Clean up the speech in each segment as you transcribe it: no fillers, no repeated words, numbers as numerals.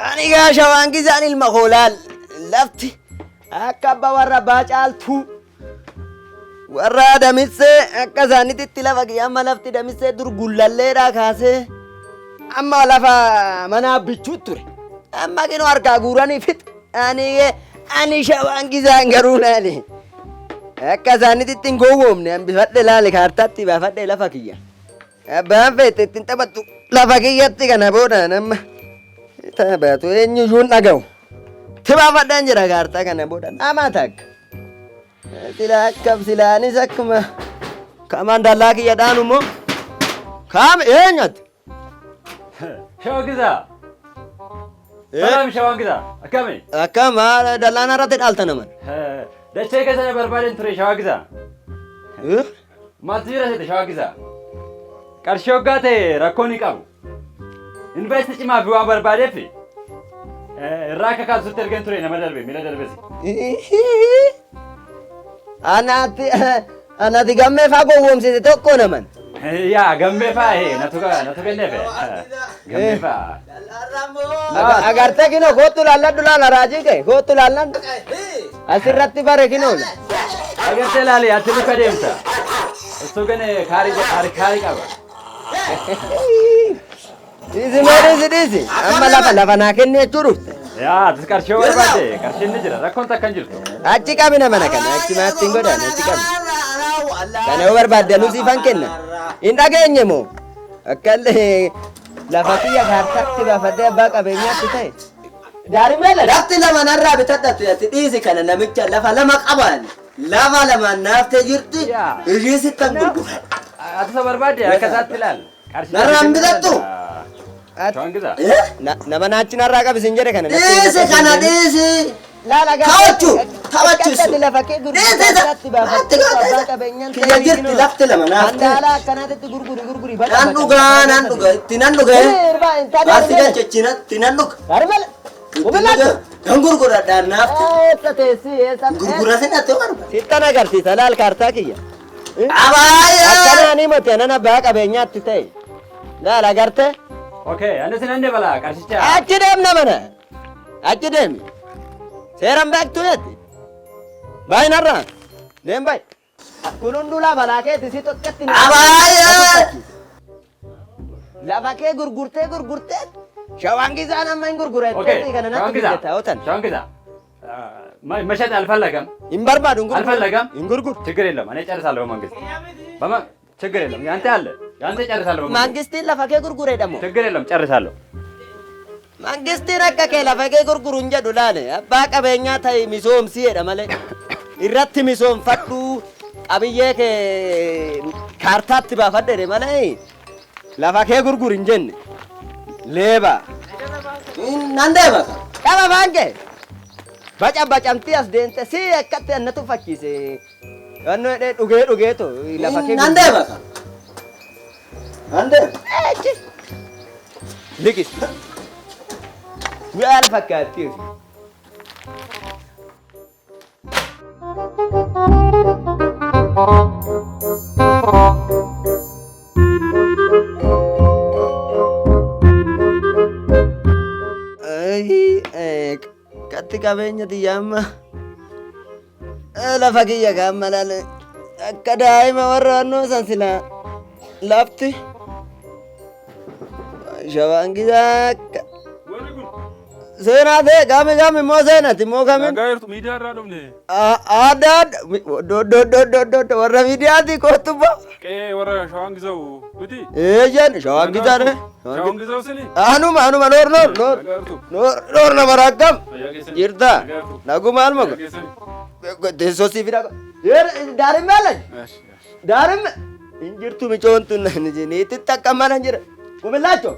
Ani gaasha waan gisaan ilma hoolaal lafti akka abbaa warra baacaaltuu warra damissee akka isaanitti lafa amma lafti damissee dur gullalleedhaa kaasee amma lafa manaa bichuu ture amma kinoo harkaa guuranii fit ani shawaan gisaan garuu laale akka isaanitti hin gowwoomne hambifadhe laale kaartaatti baafadhe lafa kiyya abbaan feete ittiin taphattu lafa kiyyatti kana booda nama taphatu eenyuyyuu hin dhaga'u tibaafadhaan jira kaartaa kana booda nama takka sila akkam silaanis akkuma kamaan dallaa kiyya dhaanu immoo kaam eenyatti Shawaan gisaa. Salaam shawaan gisaa. Akkami? Akkam dallaan irratti dhaalta naman. Dachee keessa barbaadeen ture shawaan gisaa. Maaltu jira seete shawaan gisaa? Qarshii hoggaa ta'e rakkoo ni qabu. Investi cimaa fi waan barbaadeef irraa akka kaasutti ergan ture nama darbe miila darbesi. Anati gammee faa gowwoomsite tokko naman. Yaa gammee faa natu kenneef gammee faa. Agartee kinoo kootu laalladhu laala raajii kee kootu laalladhu asirratti bare kinoo. Agartee laali ati luka deemta. Osoo gane kaarii qaba. Dhiisi amma lafa naa kennee jechuu dhufte. Yaa ati qarshii barbaade qarshiin ni jira rakkoon takka hin jirtu. Achi qabina mana kana achi maatti hin godhan achi qabina. Kana yoo barbaadde anuu siifan kenna. Hin dhageenye moo akkallee lafa kiyya kaartaatti baafadhee abbaa qabeenyaatti ta'e. Daarimeela lafti lama narraa bitadhatu ati dhiisi kana namicha lafa lama qaban lafa lamaan naaftee jirti ishii sittan gurguran. Ati isa barbaadde akkataatti ilaali. Narraan bitattu. Shawaan gisaa. Nama naachi narraa qabisin jedhe kana. Dhiisi kana dhiisi. Taphachuusu. Kiyya jirti lafti lama naafte. Nan dhugaa itti nan dhugaa. Waanti galchachina itti nan dhuga. Kan gurguradhaan naafte. Gurguratin ati barbaade. Sittan agarsiisa laal kaartaa kiyya. Abaayaa. Akkanaanii moti anan abbaa qabeenyaatti ta'e. Laal agarte. Okay, anda sinan dee balaa qarshicha. Achi deemna mana. Achi deemi. Seeran beektu jetti. Baay'inarraa. Deem baay'e. Kun hunduu lafa laakeeti si tokkotti. Abaayaa. Lafa kee gurgurtee. Shawaan gisaan amma hin gurguretti. Okay, kana natti biyyata ootan. shawaan gisaa. Mashati alfallagam. Hin barbaadu hin gurguru. Alfallagam. Hin gurguru. ችግር የለም እኔ ጨርሳለሁ መንግስት ችግር የለም ያንተ አለ ያንተ ጨርሳለሁ Mangistiin lafa kee gurgureedhamu. ችግር የለም ጨርሳለሁ Mangistiin akka kee lafa kee gurguru hin jedhu laale abbaa qabeenyaa ta'e misoomsiidha malee irratti misoomfadhu qabiyyee kee kaartaatti baafadhe malee lafa kee gurguru hin jenne leeba. Nan deema ka. Qaba baanke bacamtii as deemte si akkatti annatu fakkiise annoo dhugee to lafa kee Nan deema ka. Nan deema. Likis. Maal fakkaattiif? Katti qabeenya xiyyaamma lafa kiyya kaamma laale akka daa'ima warra annoo san silaa lafti shawaan gisaa akka seenaa ta'e gaami immoo seenati immoo kamiin Nagaayirtu miidiyaa irraa dhufne. adda warra miidiyaati kootubba Qe'ee warra shawaan gisa'u miti. jen shawaan gisaadhe Shawaan gisa'u sini. anuma noor nama rakkam jirta naguma almago teessoo siif dhaqa daarimme alaj daarimme hin jirtu micoontu niititti akka mana jira kumillaacho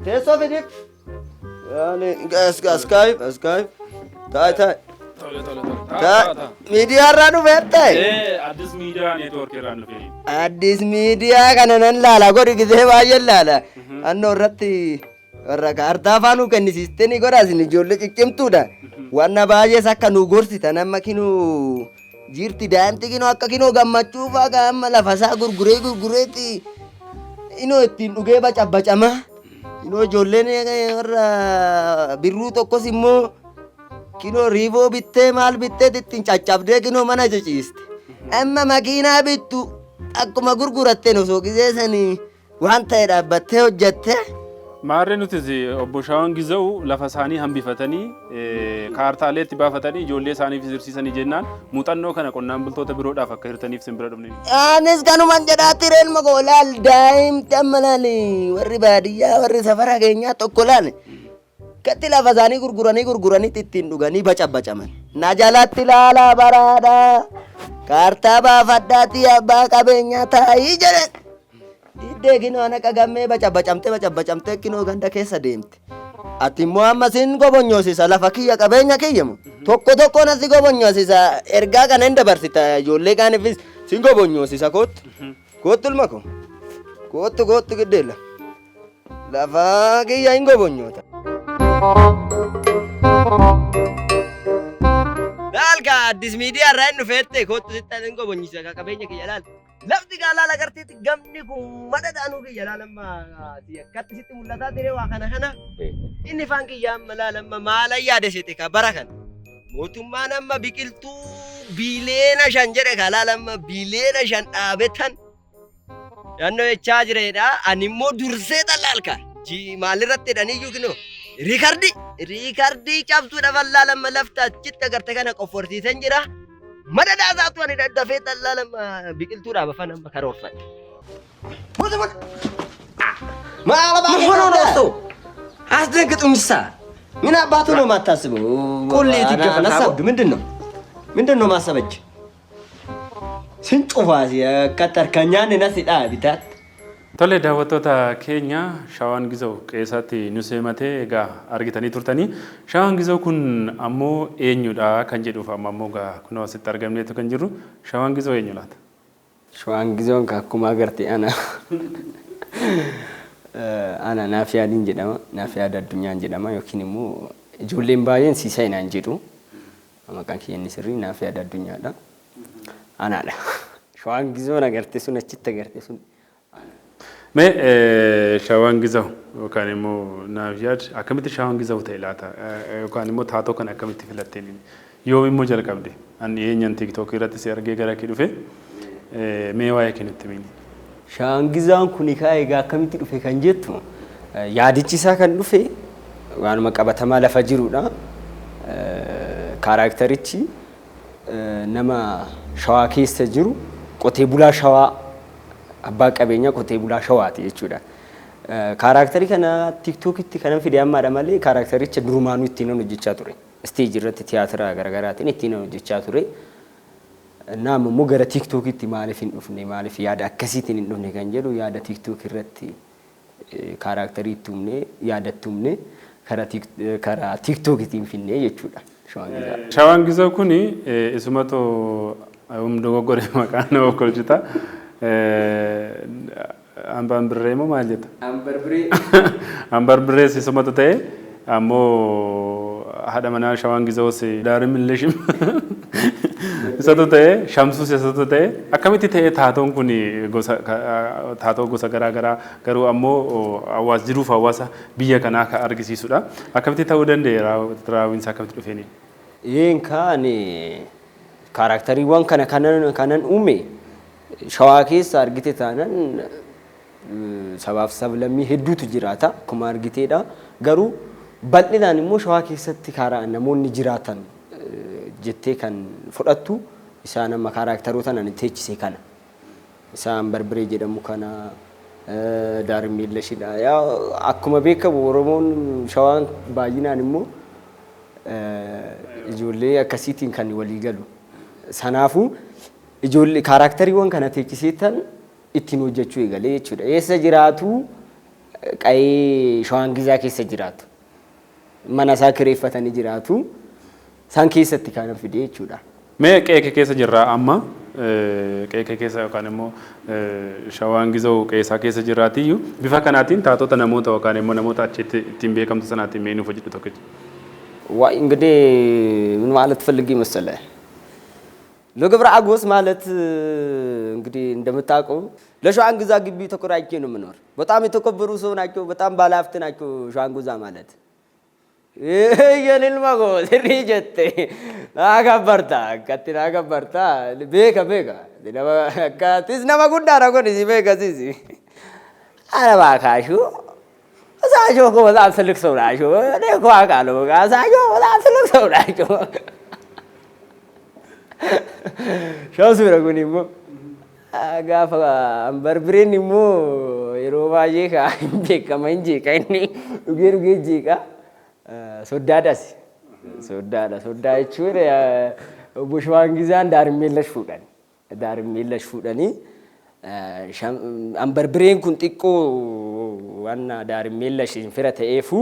teessoo fidiif askaayif taa'e miidiyaa irraa dhufeet ta'e Addis miidiyaa neetwoorkii irraa dhufe. addis miidiyaa kana nan laala godhi gisee baay'een laala annoo irratti warra kaartaa faanuu kennisiisteni godhaasin ijoollee ciccimtuudha wanna baay'ees akka nu gorsitan amma kinuu jirti daa'imti kinoo akka kinoo gammachuu fa'aa amma lafasaa gurgureetti inoo ittiin dhugee bacama Kinoo ijoolleen warra birruu tokkos immoo kinoo riiboo bittee maal bittee ittiin caccabdee kinoo mana ciciiste. Amma makiinaa bittu akkuma gurgurattee osoo gizeessanii waan ta'e dhaabbattee hojjatte. Maarree nutis obbo Shawaan Giza'u lafa isaanii hambifatanii kaartaalee itti baafatanii ijoollee isaaniif sirsiisanii jennaan muuxannoo kana qonnaan bultoota biroodhaaf akka hirtaniif sin bira dhufne. Anis kanuman jedhaatti reelma koo laal daa'imti amma laal warri baadiyyaa warri safara keenyaa tokko laal gatti lafa isaanii gurguranii ittiin dhuganii bacabacaman. Na jalatti laalaa baraadhaa kaartaa baafadhaatti abbaa qabeenyaa taa'ii jedhan. Diddee kinoo ana qagammee bacabacamtee kinoo ganda keessa deemte. Ati immoo amma sin gobonyoosisa lafa kiyya qabeenya kiyyamu. Tokko nasi gobonyoosisa ergaa kana hin dabarsita ijoollee kaaniifis sin gobonyoosisa kootu. Kootu ilma koo. Kootu giddeella. Lafa kiyya hin gobonyoota. Laalka addis miidiyaa irraa hin dhufeette kootu sitti hin gobonyisa qabeenya kiyya laal. Lafti gaalaala agarteetti gamni kun madadhaanuu kiyya laalamma akkatti sitti mul'ataa ture waa kana inni faan kiyya amma laalamma maala yaadesite ka bara kana mootummaan amma biqiltuu biileena 5 jedhe ka laalamma biileena 5 dhaabetan naannoo jechaa jireedha ani immoo dursee xallaalka maalirratti jedhaniyyuu kinoo riikardii cabsuudha laalamma lafta achitti agarte kana qofforsiisan jira. Madada zaatu ani dafee xallaalam biqiltuudha bafan amma karoorfadhe. Maala baafadhe. አስደንግጡኝሳ ምን አባቱ ነው የማታስበው? ቁሌት ይገፋል። አሳብ ምንድነው ማሰበች? ስንጡፋስ የከተርከኛን ነስዳ ቢታት Tole daawwattoota keenya Shawaan Giza'u keessatti nu seematee egaa argitanii turtanii Shawaan Giza'u kun ammoo eenyudha kan jedhuuf ammoo egaa kunoo asitti argamneetu kan jirru Shawaan Giza'u eenyu laata? Shawaan Giza'uun akkuma agarte ana naaf yaadiin jedhama naaf yaada addunyaan jedhama yookiin immoo ijoolleen baay'een siisaayinaan jedhu maqaan kiyya inni sirrii naaf yaada addunyaadha. Anaadha. Shawaan Giza'uun agarte sun achitti agarte sun. Mee Shawaan Giza'u yookaan immoo naaf yaad akkamitti Shawaan Giza'u ta'e laata yookaan immoo taatoo kan akkamitti filatteen yoo immoo jalqabde ani eenyaan TikTok irratti si argee gara kee dhufe mee waa'ee kennutti mini. Shawaan Giza'uun kun egaa akkamitti dhufe kan jettu yaadichi isaa kan dhufe waanuma qabatamaa lafa jirudha. Kaaraakterichi nama Shawaa keessa jiru qotee bulaa Shawaa abbaa qabeenyaa qotee bulaa Shawaati jechuudha. Kaaraakterii kana TikTokitti kanan fide ammaadha malee kaaraaktericha durumaanuu ittiin hojjechaa ture. Isteejii irratti tiyaatira garaagaraatiin ittiin hojjechaa ture. Naam immoo gara TikTokitti maaliif hin dhufne maaliif yaada akkasiitiin hin dhufne kan jedhu yaada TikTok irratti kaaraakterii ittumne yaada ittumne karaa TikTokittiin finne jechuudha. Shawaan Giza'u kun isumatu dogoggoree maqaan nama kolchita. Ambar birree moo maal jetta? Ambar birree isumatu ta'e ammoo haadha manaa Shawaan Giza'uus daarim illee shim isatu ta'e shamsuus isatu ta'e akkamitti ta'e taatoon kun taatoo gosa garaagaraa garuu ammoo hawaasa jiruuf hawaasa biyya kanaa kan argisiisudha. Akkamitti ta'uu danda'e raawwiinsa akkamitti dhufeeni? Yeen kaan kaaraakteriiwwan kanan uume Shawaa keessa argite taanan sabaaf sablammii hedduutu jiraata akkuma argiteedha. Garuu bal'inaan immoo Shawaa keessatti namoonni jiraatan jettee kan fudhattu isaan amma kaaraakteroota nan teechise kana. Isaan Barbiree jedhamu kana Daarimmiilla shidha. Akkuma beekamu Oromoon Shawaan baay'inaan immoo ijoollee akkasiitiin kan walii galu. Sanaafuu ijoollee kaaraakteriiwwan kana teechiseetan ittiin hojjechuu eegalee jechuudha. Eessa jiraatu qa'ee Shawaan Gizaa keessa jiraatu. Mana isaa kireeffatanii jiraatu. San keessatti kan fide jechuudha. Mee qe'ee keessa jirra amma qe'ee keessa yookaan immoo Shawaan Giza'u qe'ee keessa jiraatiyyuu bifa kanaatiin taatota namoota yookaan immoo namoota achitti ittiin beekamtu sanaatiin mee nuuf hojjetu tokkichi. እንግዲህ ምን ማለት ፈልጌ መሰለህ ለገብረ አጎስ ማለት እንግዲህ እንደምታውቀው ለሸዋንግዛ ግቢ ተቆራጭ ነው የምኖር። በጣም የተከበሩ ሰው ናቸው። በጣም ባለሀብት ናቸው ሸዋንግዛ ማለት የኔል ማጎ ሪጀቴ አጋበርታ ከቲና አጋበርታ ቤካ ቤካ ከቲስ ነማ ጉዳ ረጎን እዚ ቤካ እዚ አረባካሹ እሳቸው እኮ በጣም ትልቅ ሰው ናቸው። እኔ እኮ አውቃለሁ። እሳቸው በጣም ትልቅ ሰው ናቸው። ሸውሱ ረጉን ሞ ጋፋ አንበርብሬን ሞ የሮባዬ ቤከመ እንጂ ቀኒ ኡጌሩ ጌጂቃ ሶዳዳስ ሶዳ jechuun bushwaan gizaan daarimmeellash fuudhanii anbarbireen kun xiqqoo waan daarimmeellash fira ta'eefu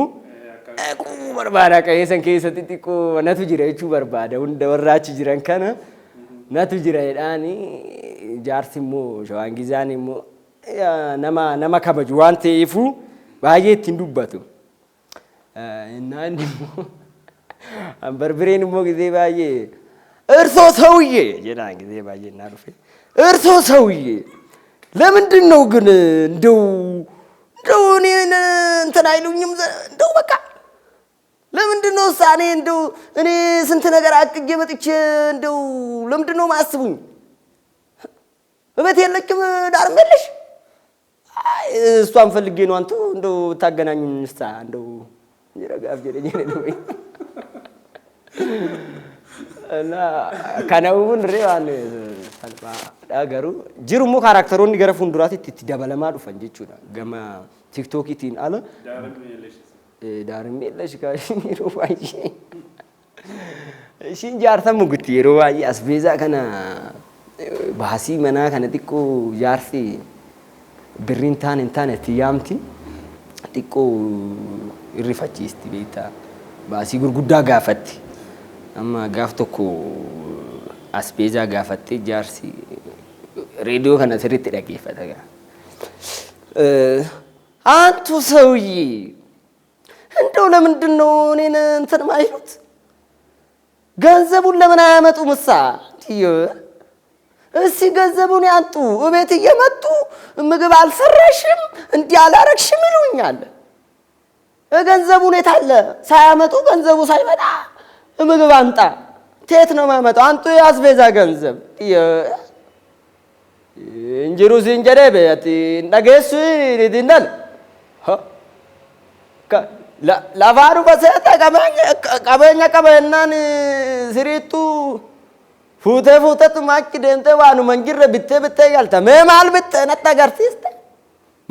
barbaada qabeessan keessatti xiqqoo natu jira jechuu barbaada hunda warraachi jiran kana natu jira jedhaani jaarsi immoo shawaan gizaan immoo nama kabaju waan ta'eefu baay'ee ittiin dubbatu. እናን አንበርብሬን ሞ ጊዜ ባዬ እርሶ ሰውዬ የናን ጊዜ ባዬ እናሩፌ እርሶ ሰውዬ ለምንድን ነው ግን እንደው እኔን እንትን አይሉኝም እንደው በቃ ለምንድን ነው ሳኔ እንደው እኔ ስንት ነገር አቅጄ መጥቼ እንደው ለምንድን ነው ማስቡኝ እቤት የለችም ዳርም የለሽ እሷን ፈልጌ ነው አንተ እንደው ታገናኙኝ እስታ እንደው ይረጋፍ ጀረኝ ነው እና ካናውን ሬዋን ሰልባ ዳገሩ ጅሩሙ ካራክተሮን ገረ ፉንዱራት እቲ ደበለማ ዱፈን ጀቹና ገማ ቲክቶክ ኢቲን አለ ዳርም የለሽ ካሽኒ ሮባይ እሺን ጃርተም ጉቲ ሮባይ አስቤዛ ከና ባሲ መና ከነ ጢቆ ጃርሲ ብሪንታን እንታን እትያምቲ ጢቆ irrifachiisti beektaa baasii gurguddaa gaafatti amma gaaf tokko asbeezaa gaafattee jaarsi reediyoo kana sirriitti dhageeffata አንቱ ሰውዬ እንደው ለምንድን ነው እኔን እንትን ማይሉት ገንዘቡን ለምን አያመጡም እሳ እስቲ ገንዘቡን ያንጡ እቤት እየመጡ ምግብ አልሰራሽም እንዲህ አላረግሽም ይሉኛል ገንዘቡን የታለ ሳያመጡ ገንዘቡ ሳይመጣ ምግብ አንጣ ቴት ነው ማመጣው አንጡ ያስቤዛ ገንዘብ እንጀሩ ሲንጀረ በያቲ ነገሱ ይድናል ላፋሩ በሰጠ ቀበኛን ስሪቱ ፉተ ማች ደንተ ዋኑ መንጅረ ብተ ያልተ መማል ብተ ነጠገርሲስተ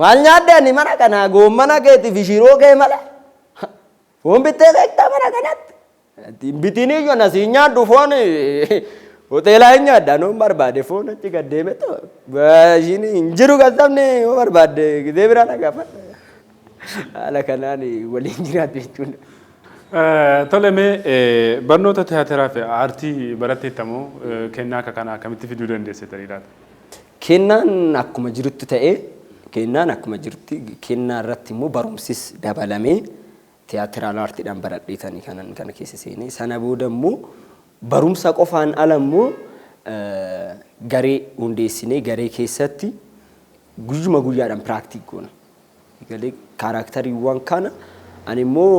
ማልኛደኒ ማና ከና ጎመና ገቲ ፊሽሮ ገመላ ፎን ብተ ለክታ ማና ከናት ቢቲኒ ዮና ሲኛ ዱፎን ሆቴላኛ ዳኖ ባርባዴ ፎን እቺ ገደመተ በጂኒ እንጅሩ ገዛምኔ ባርባዴ ግዜ ብራና ጋፋ አላ ከናኒ ወሊን ጅራት ቢቹን toleme barnoota tiyaateraa fi aartii baratteettamoo kennaa akka kanaa akkamitti fiduu dandeessitaniidha? Kennaan akkuma jirutti ta'ee kennaa irratti immoo barumsis dabalamee tiyaatiraal aartiidhaan baradheetanii kana keessa seenee sana booda immoo barumsa qofaan ala immoo garee hundeessinee garee keessatti guyyuma guyyaadhaan piraaktik goona. Galee kaaraktariiwwan kana ani immoo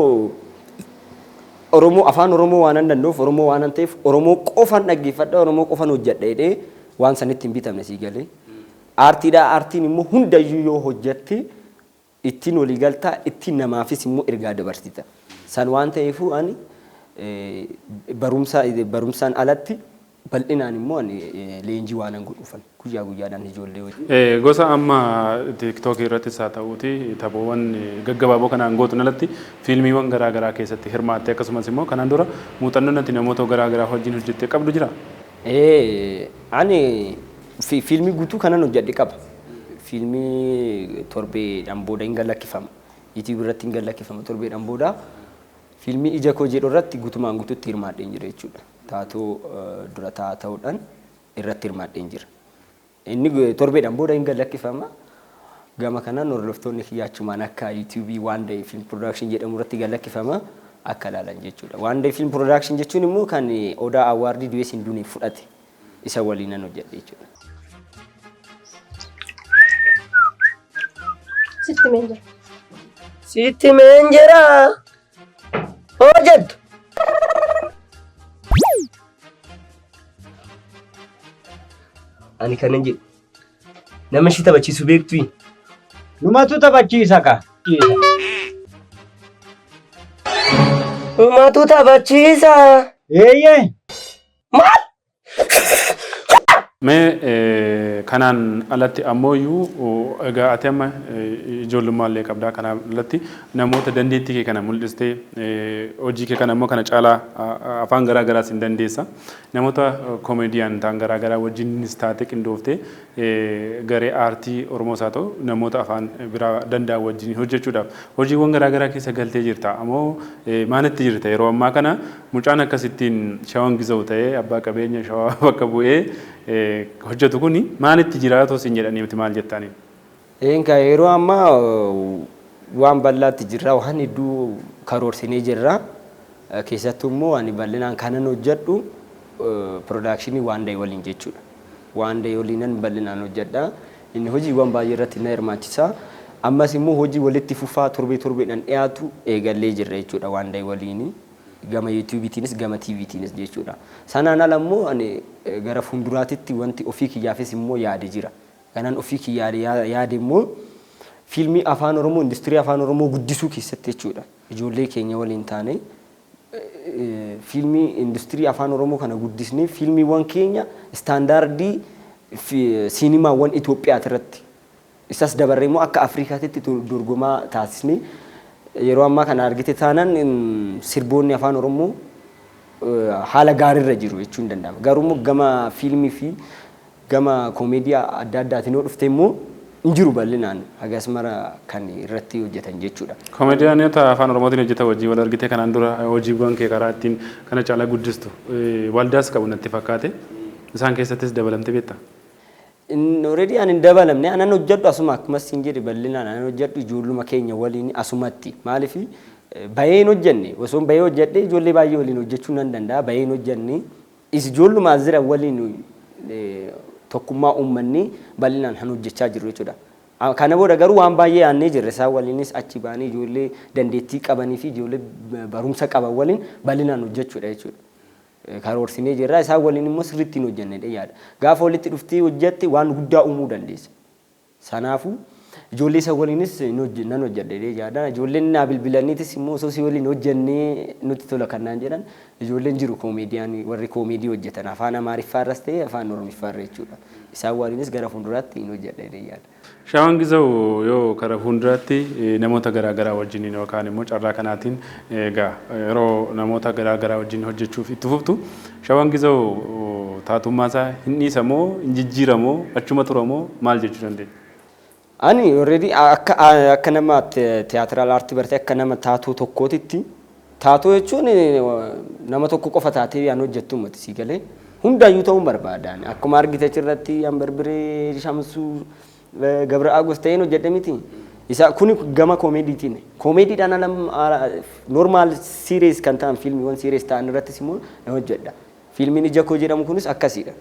Oromoo afaan Oromoo waan danda'uuf Oromoo waan ta'eef Oromoo qofaan dhaggeeffadha Oromoo qofaan hojjedha waan sanitti hin bitamne sii galee aartiin immoo hundayyuu yoo hojjette ittiin walii galtaa ittiin namaafis immoo ergaa dabarsita san waan ta'eef ani barumsaan alatti bal'inaan immoo ani leenjii waan godhuufan guyyaa guyyaadhaan ijoollee wajjin. Gosa amma TikTok irrattis haa ta'uuti taphoowwan gaggabaaboo kanaan gootuun alatti fiilmiiwwan garaa garaa keessatti hirmaattee akkasumas immoo kanaan dura muuxannoon ati namoota garaa garaa wajjin hojjettee qabdu jira? Ani fiilmii guutuu kanan hojjedhe qaba. Fiilmii torbeedhaan booda hin gallakkifama. YouTube irratti hin gallakkifama torbeedhaan booda fiilmii ija koo jedhu irratti guutumaan guutuutti hirmaadheen jira jechuudha. Taatoo dura ta'uudhaan irratti hirmaadheen jira. Inni torbeedhaan booda hin gallakkifama. Gama kanaan hordoftoonni kiyyaachumaan akka YouTube One Day Film Production jedhamu irratti gallakkifama akka ilaalan jechuudha. One Day Film Production jechuun immoo kan Odaa Award du'ee sinduuniif fudhate. isa waliin nan hojjedhe jechuudha. Sitti meenjera hojjettu. Ani kanan jedhu nama shi taphachiisu beektu. Numatu taphachiisa ka. Numatu taphachiisa. Eeyyee. Maal? Mee kanaan alatti ammoo egaa ati amma ijoollummaa qabdaa kanaan alatti namoota dandeettii kee kana mul'istee hojii kee kana ammoo kana caalaa afaan garaa garaas hin dandeessa. Namoota koomediyaan ta'an garaa garaa wajjinis taate qindooftee garee aartii Oromoos haa ta'u namoota afaan biraa danda'an wajjin hojjechuudhaaf hojiiwwan garaa garaa keessa galtee jirta. Ammoo maalitti jirta yeroo ammaa kana mucaan akkasittiin Shawaan Gizaaw ta'ee abbaa qabeenya Shawaa bakka bu'ee hojjetu kuni maalitti jiraatu isin jedhanii miti maal jettanii? Egaa yeroo ammaa waan bal'aatti jirra waan hedduu karoorsinee jirra. Keessattuu immoo ani bal'inaan kanan hojjedhu piroodakshinii waan da'e waliin jechuudha. Waan da'e waliinan bal'inaan hojjedha. Inni hojiiwwan baay'ee irratti na hirmaachisa. Ammas immoo hojii walitti fufaa torbeedhaan dhiyaatu eegallee jirra jechuudha waan da'e waliini. Gama YouTube'tiinis gama TV'tiinis jechuudha. Sanaan ala immoo ani gara fuulduraatitti wanti ofii kiyyaafis immoo yaade jira. Kanaan ofii kiyyaa yaade immoo fiilmii afaan Oromoo industirii afaan Oromoo guddisuu keessatti jechuudha. Ijoollee keenya waliin taane fiilmii industirii afaan Oromoo kana guddisnee fiilmiiwwan keenya istaandaardii siinimaawwan Itoophiyaa irratti isas dabarree immoo akka Afrikaatti dorgomaa taasisnee yeroo ammaa kana argite taanaan sirboonni afaan Oromoo haala gaariirra jiru jechuun ni danda'ama. Garuu gama fiilmii fi gama koomeediyaa adda addaatiin yoo dhufte immoo hin jiru bal'inaan hagas mara kan irratti hojjetan jechuudha. Koomeediyaanota afaan Oromootiin hojjetan wajjin wal argite kanaan dura hojiiwwan kee karaa ittiin kana caalaa guddistu waldaas qabu natti fakkaate isaan keessattis dabalamtee beektaa? Already ani dabalamne anan hojjedhu asuma akkuma siin jedhe bal'inaan anan hojjedhu ijoolluma keenya waliin asumatti maaliif bayeen hojjenne osoo bayee hojjedhe ijoollee baay'ee waliin hojjechuu nan danda'a bayeen hojjenne ijoolluma azira waliin tokkummaa uummanni bal'inaan han hojjechaa jiru jechuudha. Kana booda garuu waan baay'ee yaannee jirre isaan waliinis achi baanii ijoollee dandeettii qabanii fi ijoollee barumsa qaban waliin bal'inaan hojjechuudha jechuudha. Karoorsinee jirra isaan waliin immoo sirriitti hojjennee yaada. Gaafa walitti dhuftee hojjette waan guddaa uumuu dandeessa. Sanaafuu ijoollee isa waliinis nan hojjedhee yaada. Ijoolleen naa bilbilaniitis immoo osoo si waliin hojjennee nutti tola kannaan jedhan ijoolleen jiru koomeediyaan warri koomeedii hojjetan afaan Amaariffaarras ta'e afaan Oromiffaarra jechuudha. Isaan waliinis gara fuulduraatti hin hojjedhee yaada. Shawaan Gizaaw yoo karaa fuulduraatti namoota garaa garaa wajjin yookaan immoo carraa kanaatiin egaa yeroo namoota garaa garaa wajjin hojjechuuf itti fuftu Shawaan Gizaaw taatummaa hin dhiisamoo hin jijjiiramoo achuma turamoo maal jechuu dandeenya? Ani already akka nama tiyaatiraal aartii bartee akka nama taatoo tokkootitti taatoo jechuun nama tokko qofa taatee yaan hojjettu ummati sii galee hundaayyuu ta'uun barbaadaan akkuma argite achirratti Ambarbiree Shamsuu Gabra Agusteen hojjedhe miti. Isa kuni gama koomediitiin. Koomediidhaan normaal series kan ta'an fiilmiiwwan series ta'an irrattis immoo na hojjedha. Fiilmiin ija koo jedhamu kunis akkasiidha.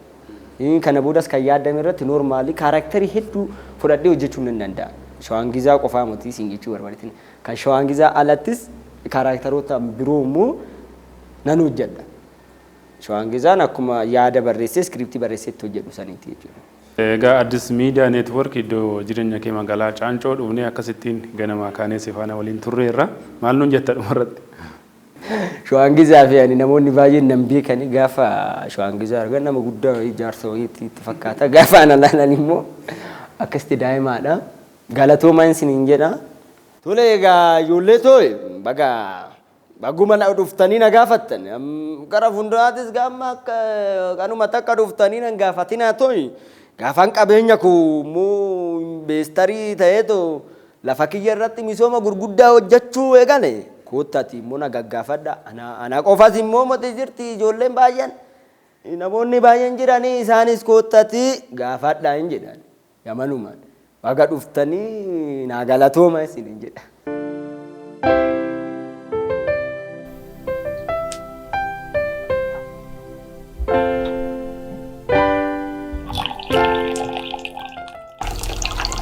Kana boodas kan yaadame irratti normaali kaaraakterii hedduu fudhadhee hojjechuu nan danda'a. Shawaan Gizaaw qofaa miti siin jechuu barbaadeetiin. Kan Shawaan Gizaaw alattis kaaraakteroota biroo immoo nan hojjedha. Shawaan Gizaaw akkuma yaada barreessee iskiriiptii barreesseetti hojjedhu saniiti jechuudha. Egaa Addis Miidiyaa Neetwoork iddoo jireenya kee magaalaa Caancoo dhufnee akkasittiin ganama kaanee si faana waliin turreerra. Maal nuun jetta dhumarratti? Shawaan Gizaaw fi ani namoonni baay'een nan beekani gaafa Shawaan Gizaaw argan nama guddaa ijaarsa wayiitti itti fakkaata. Gaafa ana laalan immoo akkasitti daa'imaadha. Galatoomaa isiniin jedha. Tole egaa ijoollee too'e baguma na dhuftanii na gaafattan. Gara fuulduraattis gaama kanuma takka dhuftanii na gaafatinaa too'i. Gaafan qabeenya koo immoo investeerii ta'eetoo lafa kiyya irratti misooma gurguddaa hojjechuu eegale koottaati immoo na gaggaafadha. Ana qofas immoo mati jirti ijoolleen baay'een namoonni baay'een jiranii isaanis koottaati gaafadha hin jedhan yamanumaan baga dhuftanii naa galatooma isiniin jedha.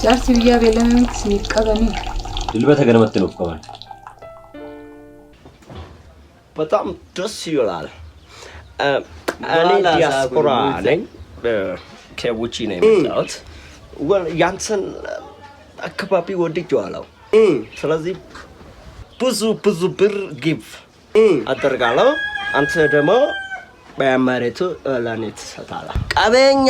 Jaarsi biyyaa beellamee miti isiniif qabanii. Dilbata ganamatti nuuf qaban. በጣም ደስ ይላል። እኔ ዲያስፖራ ነኝ፣ ከውጪ ነው የመጣሁት። ያንተን አካባቢ ወድጄዋለሁ። ስለዚህ ብዙ ብር ጊቭ አደርጋለሁ። አንተ ደግሞ በመሬቱ ለእኔ ትሰጣለህ። ቀበኛ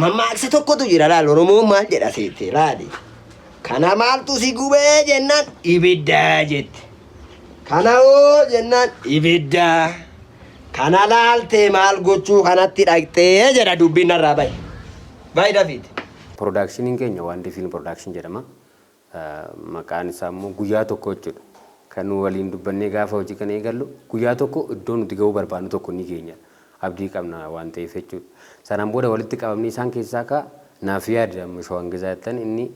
mammaaksa tokkotu jira laal oromoon maal jedha seete laali kana maaltu si gubee jennaan ibiddaa jette kana hoo jennaan ibiddaa kana laaltee maal gochuu kanatti dhaqxee jedha dubbiin narraa bayi David. Production keenya Wandi Film Production jedhama. Maqaan isaa immoo guyyaa tokko jechuudha. Kan waliin dubbannee gaafa hojii kana eegallu guyyaa tokko iddoo nuti ga'uu barbaannu tokko ni geenya. Abdii qabna waan ta'eef jechuudha. Sanaan booda walitti qabamni isaan keessaa ka naaf yaada Shawaan Gizaattan inni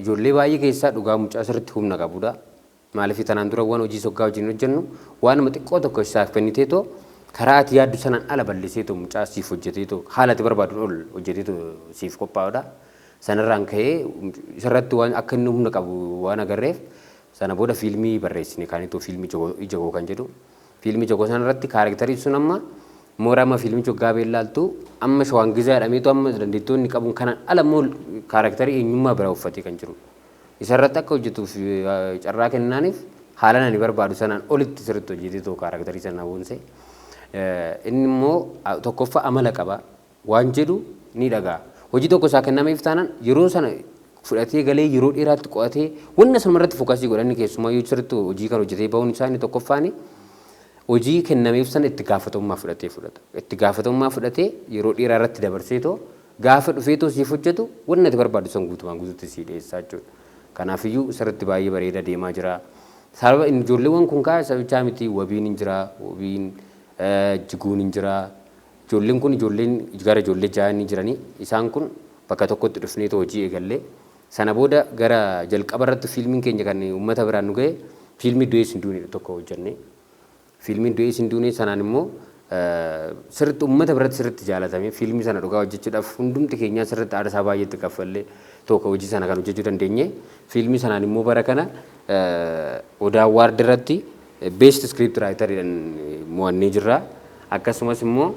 ijoollee baay'ee keessaa dhugaa mucaa sirriitti humna qabudha. Maaliif tanaan dura waan hojii soggaa wajjin hojjennu waanuma xiqqoo tokko isaaf kenniteetoo karaa ati yaaddu sanaan ala bal'iseetoo mucaa siif hojjeteetoo haala ati barbaadu ol hojjeteetoo siif qophaa'udha. Sanarraan ka'ee isarratti waan akka inni humna qabu waan agarreef sana booda fiilmii barreessine kaanitu fiilmii ijagoo kan jedhu. Fiilmii ijagoo sanarratti kaarakterii sun amma moorama fiilmii joggaa beellaaltu amma Shawaan Gizaa jedhameetu amma dandeettoonni qabuun kanaan ala immoo kaarakterii eenyummaa bira uffatee kan jiru. Isarratti akka hojjetuuf carraa kennaaniif haalan ani barbaadu sanaan olitti sirriitti hojjeteetoo kaarakterii sana boonse. Inni immoo tokkoffaa amala qaba waan jedhu ni dhagaa. Hojii tokko isaa kennameef taanaan yeroo sana fudhatee galee yeroo dheeraatti qo'atee wanna samarratti fookasii godhanni keessumaa yoo sirriitti hojii kan hojjetee bahuun isaa inni tokkoffaani hojii kennameef sana itti gaafatamummaa fudhatee fudhata. Itti gaafatamummaa fudhatee yeroo dheeraa irratti dabarseetoo gaafa dhufeetoo siif hojjetu wanna ati barbaadu san guutumaan guutuutti sii dhiyeessaa jechuudha. Kanaafiyyuu sirriitti baay'ee bareeda deemaa jira. Sababa ijoolleewwan kun kaa sabichaa miti wabiin hin jira, wabiin jiguun hin jira. Ijoolleen kun ijoolleen gara ijoollee jaa'anii jiranii isaan kun bakka tokkotti dhufneetoo hojii eegallee sana booda gara jalqaba irratti fiilmiin keenya kan uummata biraan nu ga'e fiilmii du'ee sin duunee tokko hojjenne. Fiilmiin du'ee sin duunee sanaan immoo sirriitti uummata biratti sirriitti jaalatame fiilmii sana dhugaa hojjechuudhaaf hundumti keenyaa sirriitti aara isaa baay'eetti kaffallee tokko hojii sana kan hojjechuu dandeenye. Fiilmii sanaan immoo bara kana Odaa Awaard irratti beest script writeridhaan mo'annee jirra. Akkasumas immoo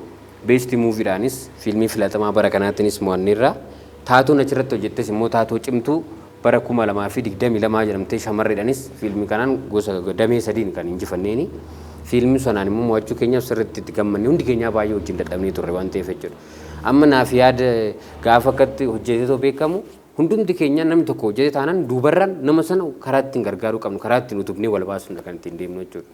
beest muuviidhaanis fiilmii filatamaa bara kanaattinis mo'anneerra. Taatuun achirratti hojjettes immoo taatoo cimtuu bara 2022 jedhamtee shamarreedhaanis fiilmii kanaan gosa damee sadiin kan injifanneeni. Fiilmii sanaan immoo mo'achuu keenyaaf sirriitti itti gammanne hundi keenyaa baay'ee wajjin dadhabnee turre waan ta'eef jechuudha. Amma naaf yaada gaafa akkatti hojjetetoo beekamu hundumti keenya namni tokko hojjete taanaan duubarraan nama sana karaa ittiin gargaaruu qabnu karaa ittiin utubnee wal baasuudha kan ittiin deemnu jechuudha.